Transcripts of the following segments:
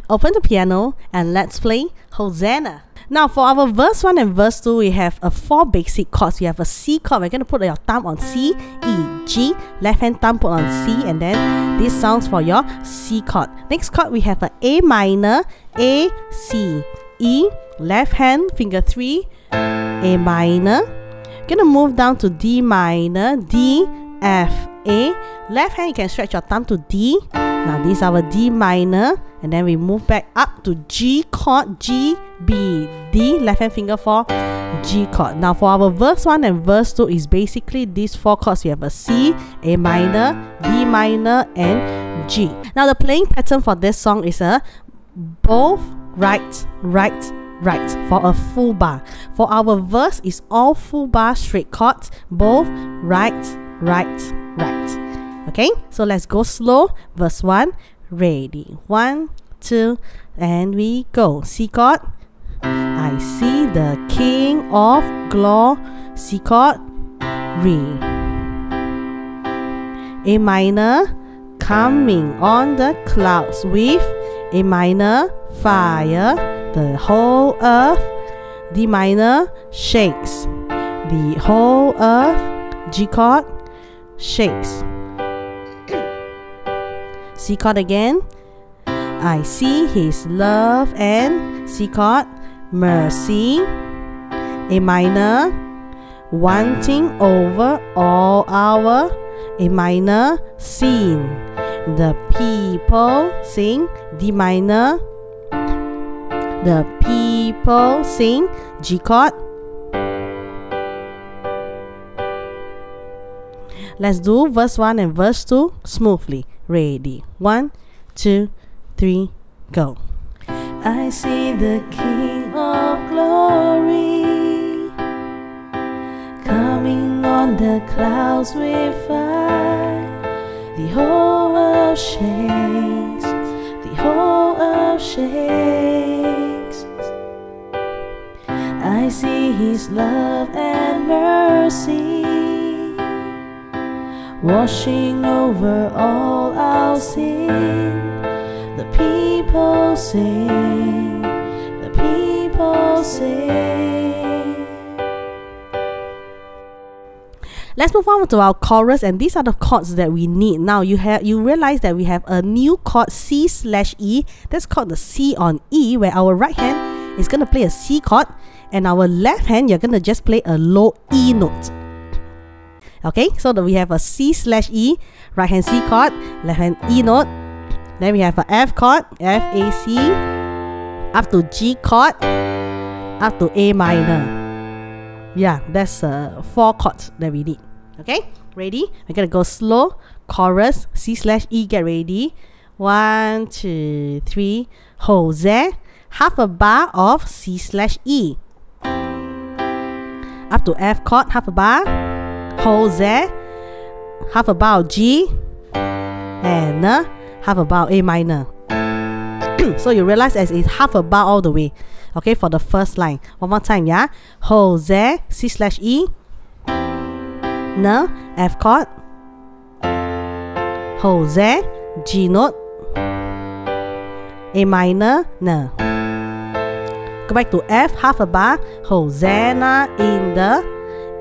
Open the piano and let's play Hosanna. Now for our verse 1 and verse 2, we have 4 basic chords. We have a C chord. We're going to put your thumb on C, E, G. Left hand thumb put on C, and then this sounds for your C chord. Next chord we have a A minor, A, C, E. Left hand finger 3, A minor. Gonna move down to D minor, D, F, A. Left hand you can stretch your thumb to D. Now this is our D minor, and then we move back up to G chord, G, B, D. Left hand finger for G chord. Now for our verse 1 and verse 2 is basically these 4 chords. We have a C, A minor, D minor, and G. Now the playing pattern for this song is a both right, right, right for a full bar. For our verse is all full bar straight chords, both right, right, right. Okay, so let's go slow. Verse 1, ready. 1, 2, and we go. C chord. I see the King of Glory. C chord. Re. A minor. Coming on the clouds with A minor. Fire. The whole earth. D minor. Shakes. The whole earth. G chord. Shakes. C chord again. I see his love and C chord. Mercy. A minor. Wanting over all our A minor. Sin. The people sing. D minor. The people sing. G chord. Let's do verse 1 and verse 2 smoothly. Ready. 1, 2, 3, go. I see the King of Glory coming on the clouds with fire. The whole earth shakes. The whole earth shakes. I see his love and mercy washing over all our sin. The people sing. The people sing. Let's move on to our chorus, and these are the chords that we need. Now you realize that we have a new chord C/E. That's called the C on E, where our right hand is gonna play a C chord, and our left hand you're gonna just play a low E note. Okay, so that we have a C/E, right hand C chord, left hand E note. Then we have a F chord, F, A, C, up to G chord, up to A minor. Yeah, that's 4 chords that we need. Okay, ready? We're gonna go slow. Chorus, C/E, get ready. 1, 2, 3, Hosanna. Half a bar of C/E. Up to F chord, half a bar. Hosanna, half a bar of G, and half a bar of A minor. So you realize as it's half a bar all the way. Okay, for the first line. One more time, yeah. Hosanna, C/E, F chord, Hosanna, G note, A minor, Go back to F, half a bar, Hosanna in the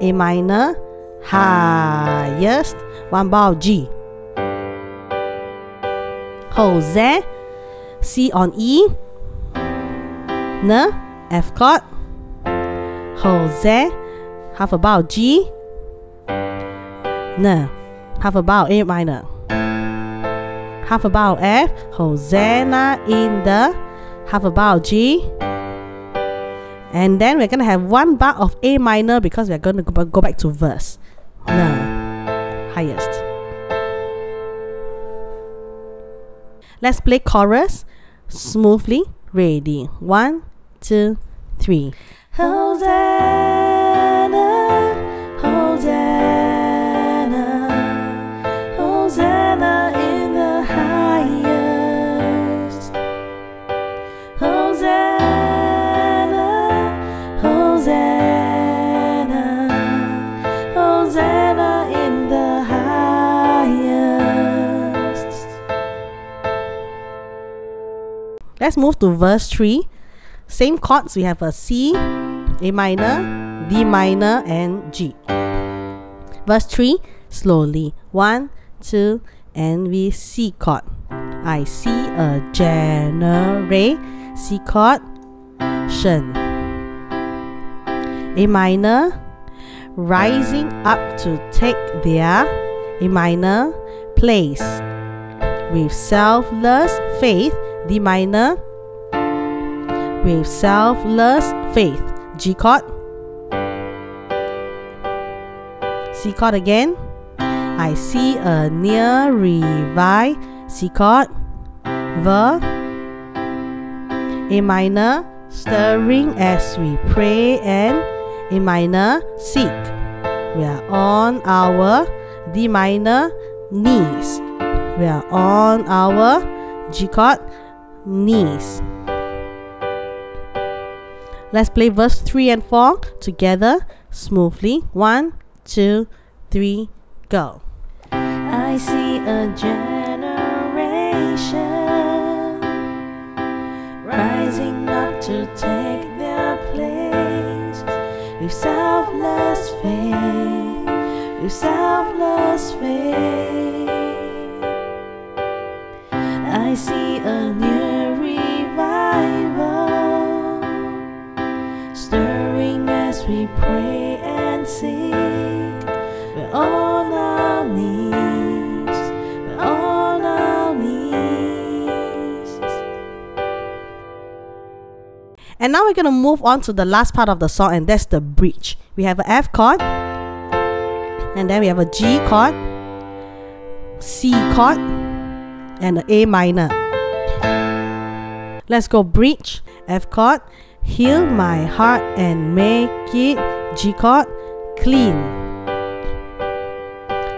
A minor, highest, 1 bar of G. Hosanna, C on E, F chord, Hosanna, half a bar of G, half a bar of A minor, half a bar of F, Hosanna in the, half a bar of G, and then we're gonna have 1 bar of A minor because we're gonna go back to verse. Highest. Let's play chorus smoothly. Ready. 1, 2, 3. Hosanna, Hosanna, Hosanna in the highest. Hosanna, Hosanna, Hosanna in the highest. Let's move to verse 3. Same chords. We have a C, A minor, D minor, and G. Verse 3, slowly. 1, 2, and we C chord. I see a generation. C chord, shen. A minor, rising up to take their A minor place. With selfless faith, D minor. With selfless faith, G chord. C chord again. I see a near revive, C chord. A minor, stirring as we pray, and A minor, seek. We are on our D minor knees. We are on our G chord knees. Let's play verse 3 and 4 together smoothly. 1, 2, 3, go. I see a generation rising up to take their place with selfless faith, with selfless faith. I see a new revival stirring as we pray and sing. We're on our knees, we're on our knees. And now we're going to move on to the last part of the song, and that's the bridge. We have an F chord, and then we have a G chord, C chord, and an A minor. Let's go bridge. F chord, heal my heart and make it, G chord, clean.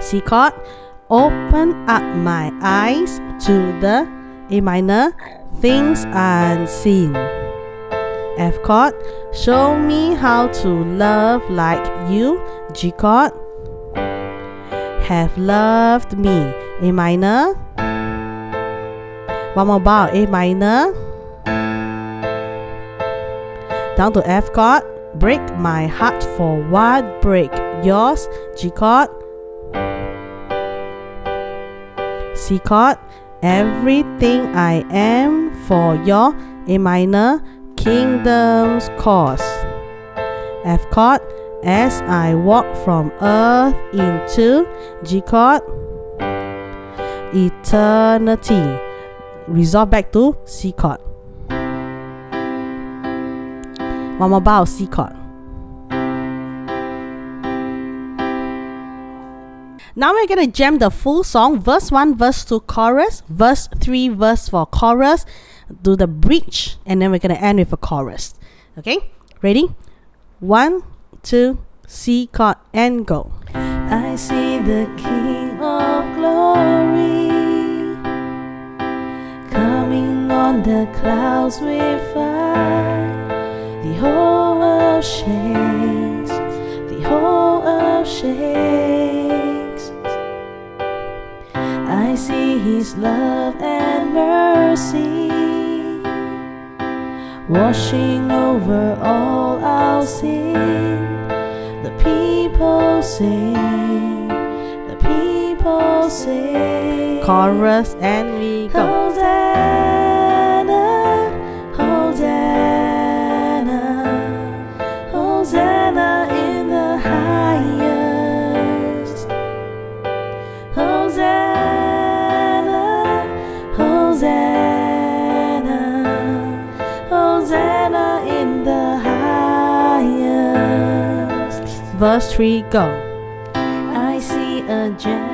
C chord, open up my eyes to the A minor, things unseen. F chord, show me how to love like you, G chord, have loved me, A minor. One more bar, A minor. Down to F chord, break my heart for what break yours, G chord. C chord, everything I am for your A minor, kingdom's cause. F chord, as I walk from earth into, G chord, eternity. Resolve back to C chord. One more bar of C chord. Now we're going to jam the full song. Verse 1, verse 2, chorus. Verse 3, verse 4, chorus. Do the bridge. And then we're going to end with a chorus. Okay? Ready? 1, 2, C chord, and go. I see the King of Glory coming on the clouds with fire. The whole world shakes, the whole world shakes. I see His love and mercy washing over all our sin. The people sing, the people sing. Chorus, and we go. Hosanna, Hosanna, Hosanna in the highest. Hosanna, Hosanna, Hosanna in the highest. Verse 3, go. I see a generation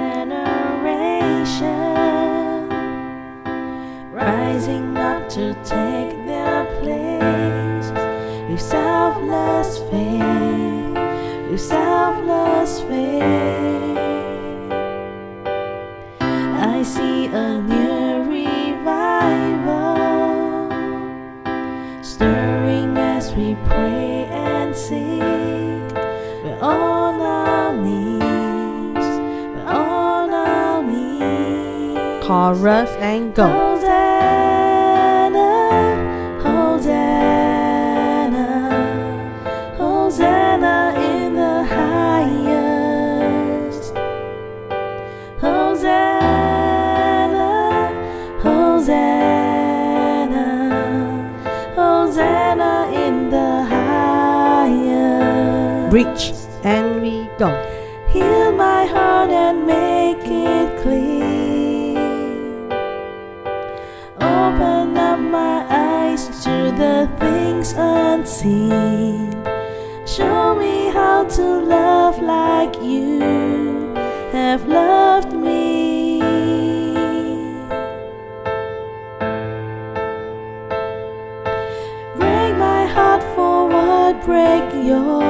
rising up to take their place with selfless faith, with selfless faith. I see a new revival stirring as we pray and sing. We're on our knees, we're on our knees. Chorus, and go. Hosanna, bridge, and we go. Heal my heart and make it clean. Open up my eyes to the things unseen. Show me how to love like you have loved me. Break my heart for what break yours.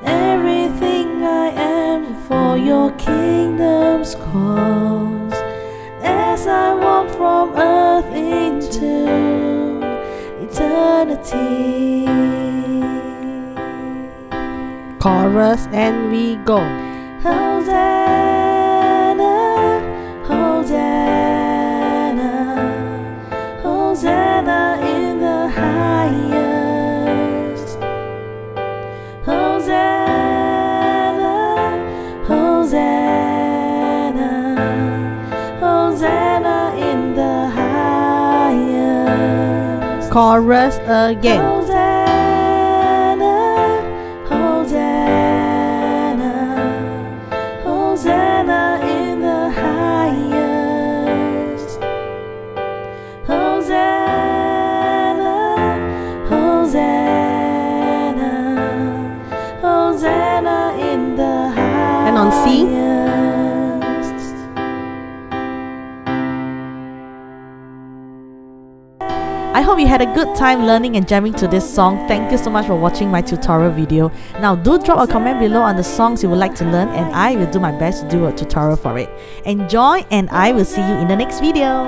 Everything I am for your kingdom's cause. As I walk from earth into eternity. Chorus, and we go. Hosanna, Hosanna, Hosanna in the highest. Hosanna, Hosanna, Hosanna in the highest. Chorus again. Hosanna, Hosanna, Hosanna in the highest. Hosanna, Hosanna, Hosanna in the highest. And on C. I hope you had a good time learning and jamming to this song. Thank you so much for watching my tutorial video. Now do drop a comment below on the songs you would like to learn, and I will do my best to do a tutorial for it. Enjoy, and I will see you in the next video.